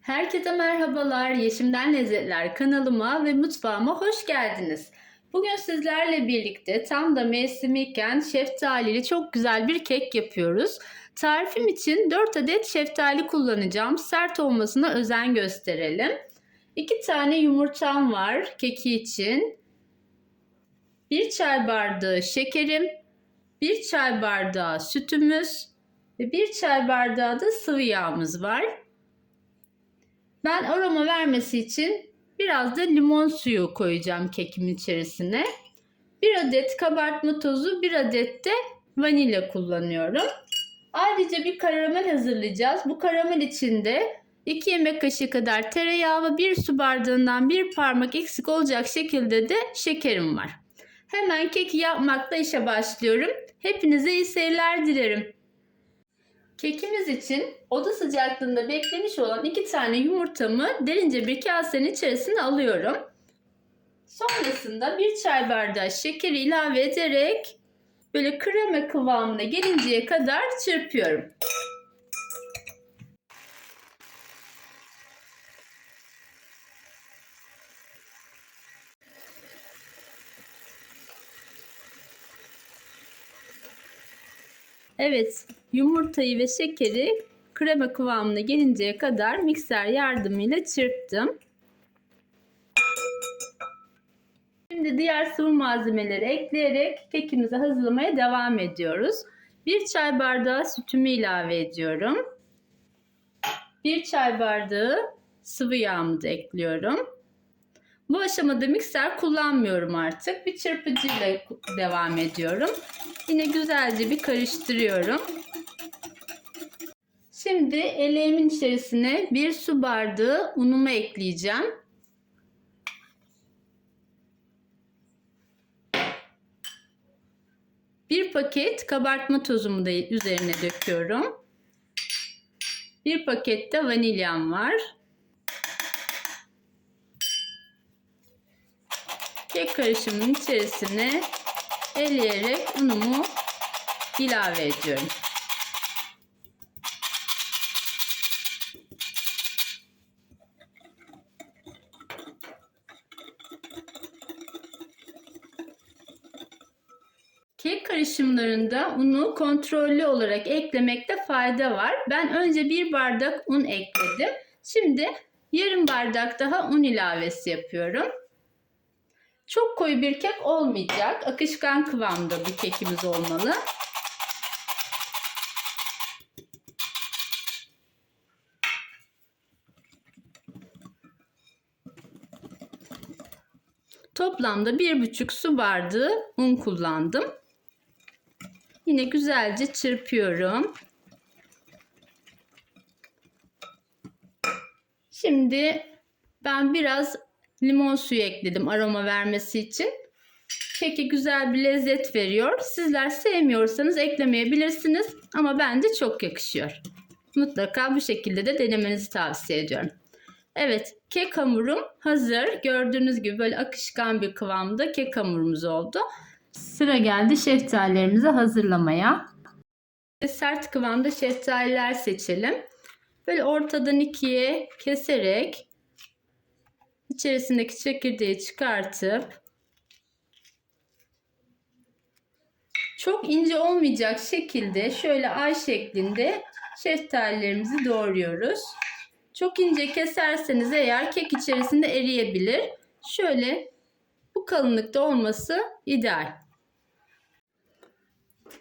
Herkese merhabalar. Yeşimden Lezzetler kanalıma ve mutfağıma hoş geldiniz. Bugün sizlerle birlikte tam da mevsimiyken şeftalili çok güzel bir kek yapıyoruz. Tarifim için 4 adet şeftali kullanacağım. Sert olmasına özen gösterelim. 2 tane yumurtam var keki için. 1 çay bardağı şekerim, 1 çay bardağı sütümüz ve 1 çay bardağı da sıvı yağımız var. Ben aroma vermesi için biraz da limon suyu koyacağım kekimin içerisine. 1 adet kabartma tozu, 1 adet de vanilya kullanıyorum. Ayrıca bir karamel hazırlayacağız. Bu karamel için de 2 yemek kaşığı kadar tereyağı ve 1 su bardağından 1 parmak eksik olacak şekilde de şekerim var. Hemen keki yapmakla işe başlıyorum. Hepinize iyi seyirler dilerim. Kekimiz için oda sıcaklığında beklemiş olan 2 tane yumurtamı derince bir kasenin içerisine alıyorum. Sonrasında 1 çay bardağı şekeri ilave ederek böyle krema kıvamına gelinceye kadar çırpıyorum. Evet, yumurtayı ve şekeri krema kıvamına gelinceye kadar mikser yardımıyla çırptım. Şimdi diğer sıvı malzemeleri ekleyerek kekimizi hazırlamaya devam ediyoruz. 1 çay bardağı sütümü ilave ediyorum. 1 çay bardağı sıvı yağımı da ekliyorum. Bu aşamada mikser kullanmıyorum artık. Bir çırpıcıyla devam ediyorum. Yine güzelce bir karıştırıyorum. Şimdi eleğimin içerisine 1 su bardağı unumu ekleyeceğim. Bir paket kabartma tozumu da üzerine döküyorum. 1 paket de vanilyam var. Kek karışımının içerisine eleyerek unumu ilave ediyorum. Kek karışımlarında unu kontrollü olarak eklemekte fayda var. Ben önce 1 bardak un ekledim. Şimdi yarım bardak daha un ilavesi yapıyorum. Çok koyu bir kek olmayacak. Akışkan kıvamda bir kekimiz olmalı. Toplamda 1,5 su bardağı un kullandım. Yine güzelce çırpıyorum. Şimdi ben biraz limon suyu ekledim aroma vermesi için. Keke güzel bir lezzet veriyor. Sizler sevmiyorsanız eklemeyebilirsiniz ama bence çok yakışıyor. Mutlaka bu şekilde de denemenizi tavsiye ediyorum. Evet, kek hamurum hazır. Gördüğünüz gibi böyle akışkan bir kıvamda kek hamurumuz oldu. Sıra geldi şeftalilerimizi hazırlamaya. Sert kıvamda şeftaliler seçelim. Böyle ortadan ikiye keserek içerisindeki çekirdeği çıkartıp çok ince olmayacak şekilde şöyle ay şeklinde şeftalilerimizi doğruyoruz. Çok ince keserseniz eğer kek içerisinde eriyebilir. Şöyle bu kalınlıkta olması ideal.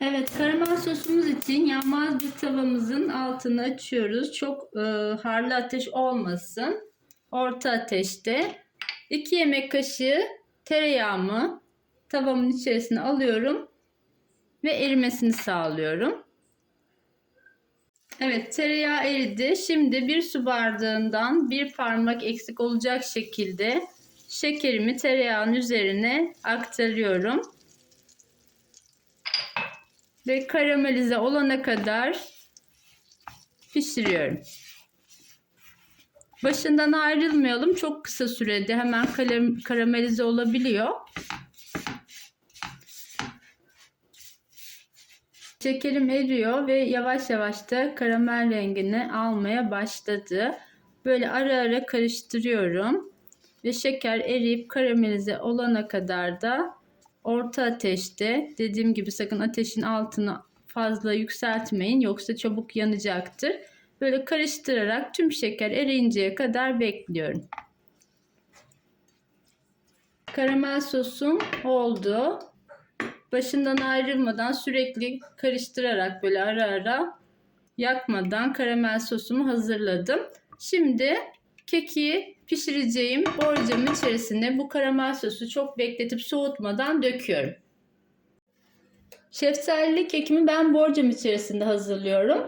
Evet, karamel sosumuz için yanmaz bir tavamızın altını açıyoruz. Çok harlı ateş olmasın. Orta ateşte 2 yemek kaşığı tereyağımı tavamın içerisine alıyorum ve erimesini sağlıyorum. Evet, tereyağı eridi. Şimdi 1 su bardağından 1 parmak eksik olacak şekilde şekerimi tereyağın üzerine aktarıyorum. Ve karamelize olana kadar pişiriyorum. Başından ayrılmayalım. Çok kısa sürede hemen karamelize olabiliyor. Şekerim eriyor ve yavaş yavaş da karamel rengini almaya başladı. Böyle ara ara karıştırıyorum. Ve şeker eriyip karamelize olana kadar da orta ateşte, dediğim gibi sakın ateşin altını fazla yükseltmeyin yoksa çabuk yanacaktır. Böyle karıştırarak tüm şeker eriyinceye kadar bekliyorum. Karamel sosum oldu. Başından ayrılmadan sürekli karıştırarak böyle ara ara yakmadan karamel sosumu hazırladım. Şimdi keki pişireceğim borcamın içerisine bu karamel sosu çok bekletip soğutmadan döküyorum. Şeftalili kekimi ben borcam içerisinde hazırlıyorum.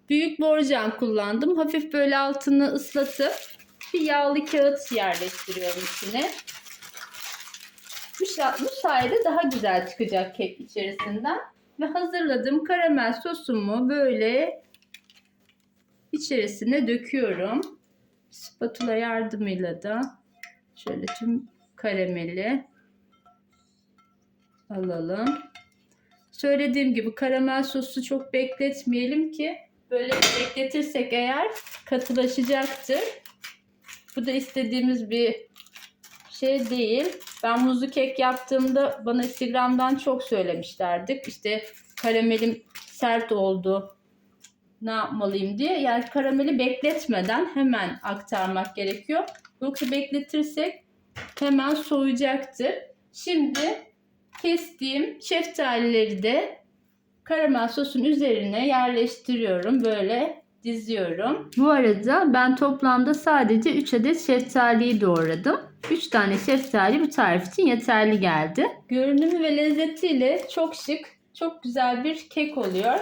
Büyük borcam kullandım. Hafif böyle altını ıslatıp bir yağlı kağıt yerleştiriyorum içine. Bu sayede daha güzel çıkacak kek içerisinden. Ve hazırladığım karamel sosumu böyle içerisine döküyorum. Spatula yardımıyla da şöyle tüm karameli alalım. Söylediğim gibi karamel sosu çok bekletmeyelim ki böyle bekletirsek eğer katılaşacaktır. Bu da istediğimiz bir şey değil. Ben muzlu kek yaptığımda bana Instagram'dan çok söylemişlerdi. İşte karamelim sert oldu, ne yapmalıyım diye. Yani karameli bekletmeden hemen aktarmak gerekiyor. Yoksa bekletirsek hemen soğuyacaktır. Şimdi kestiğim şeftalileri de karamel sosun üzerine yerleştiriyorum. Böyle diziyorum. Bu arada ben toplamda sadece 3 adet şeftaliyi doğradım. 3 tane şeftali bu tarif için yeterli geldi. Görünümü ve lezzetiyle çok şık, çok güzel bir kek oluyor.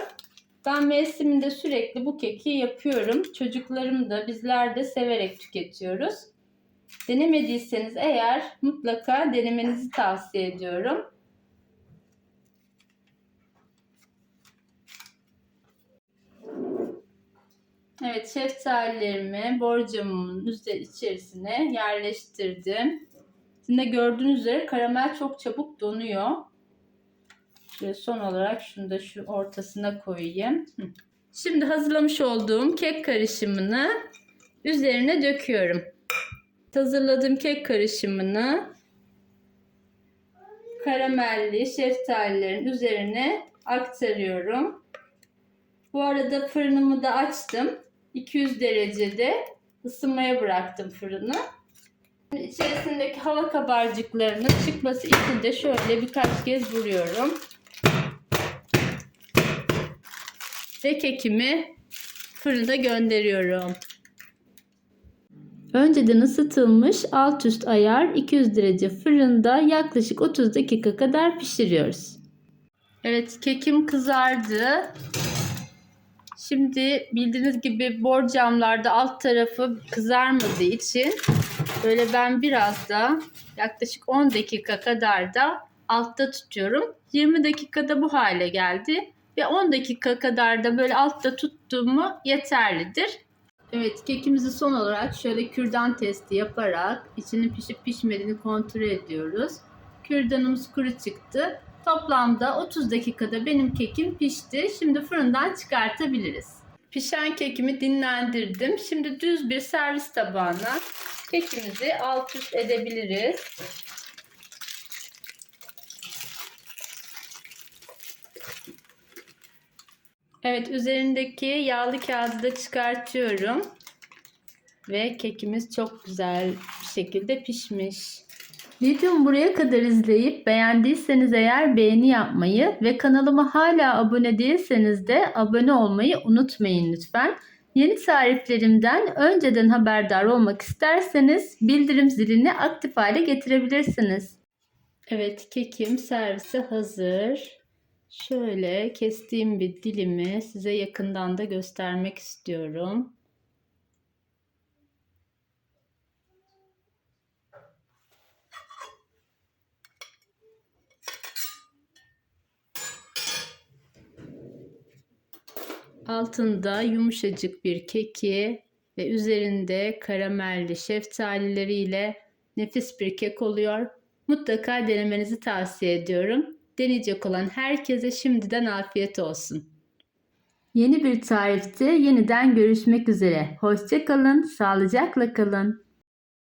Ben mevsiminde sürekli bu keki yapıyorum. Çocuklarım da bizler de severek tüketiyoruz. Denemediyseniz eğer mutlaka denemenizi tavsiye ediyorum. Evet, şeftalilerimi borcamımın içerisine yerleştirdim. Şimdi gördüğünüz üzere karamel çok çabuk donuyor. Şöyle son olarak şunu da şu ortasına koyayım. Şimdi hazırlamış olduğum kek karışımını üzerine döküyorum. Hazırladığım kek karışımını karamelli şeftalilerin üzerine aktarıyorum. Bu arada fırınımı da açtım. 200 derecede ısınmaya bıraktım fırını. İçerisindeki hava kabarcıklarının çıkması için de şöyle birkaç kez vuruyorum. Ve kekimi fırına gönderiyorum. Önceden ısıtılmış alt üst ayar 200 derece fırında yaklaşık 30 dakika kadar pişiriyoruz. Evet, kekim kızardı. Şimdi bildiğiniz gibi borcamlarda alt tarafı kızarmadığı için böyle ben biraz da yaklaşık 10 dakika kadar da altta tutuyorum. 20 dakikada bu hale geldi ve 10 dakika kadar da böyle altta tuttuğumu yeterlidir. Evet, kekimizi son olarak şöyle kürdan testi yaparak içinin pişip pişmediğini kontrol ediyoruz. Kürdanımız kuru çıktı. Toplamda 30 dakikada benim kekim pişti. Şimdi fırından çıkartabiliriz. Pişen kekimi dinlendirdim. Şimdi düz bir servis tabağına kekimizi alt üst edebiliriz. Evet, üzerindeki yağlı kağıdı da çıkartıyorum. Ve kekimiz çok güzel bir şekilde pişmiş. Videomu buraya kadar izleyip beğendiyseniz eğer beğeni yapmayı ve kanalıma hala abone değilseniz de abone olmayı unutmayın lütfen. Yeni tariflerimden önceden haberdar olmak isterseniz bildirim zilini aktif hale getirebilirsiniz. Evet, kekim servise hazır. Şöyle kestiğim bir dilimi size yakından da göstermek istiyorum. Altında yumuşacık bir keki ve üzerinde karamelli şeftalileriyle nefis bir kek oluyor. Mutlaka denemenizi tavsiye ediyorum. Deneyecek olan herkese şimdiden afiyet olsun. Yeni bir tarifte yeniden görüşmek üzere. Hoşça kalın, sağlıcakla kalın.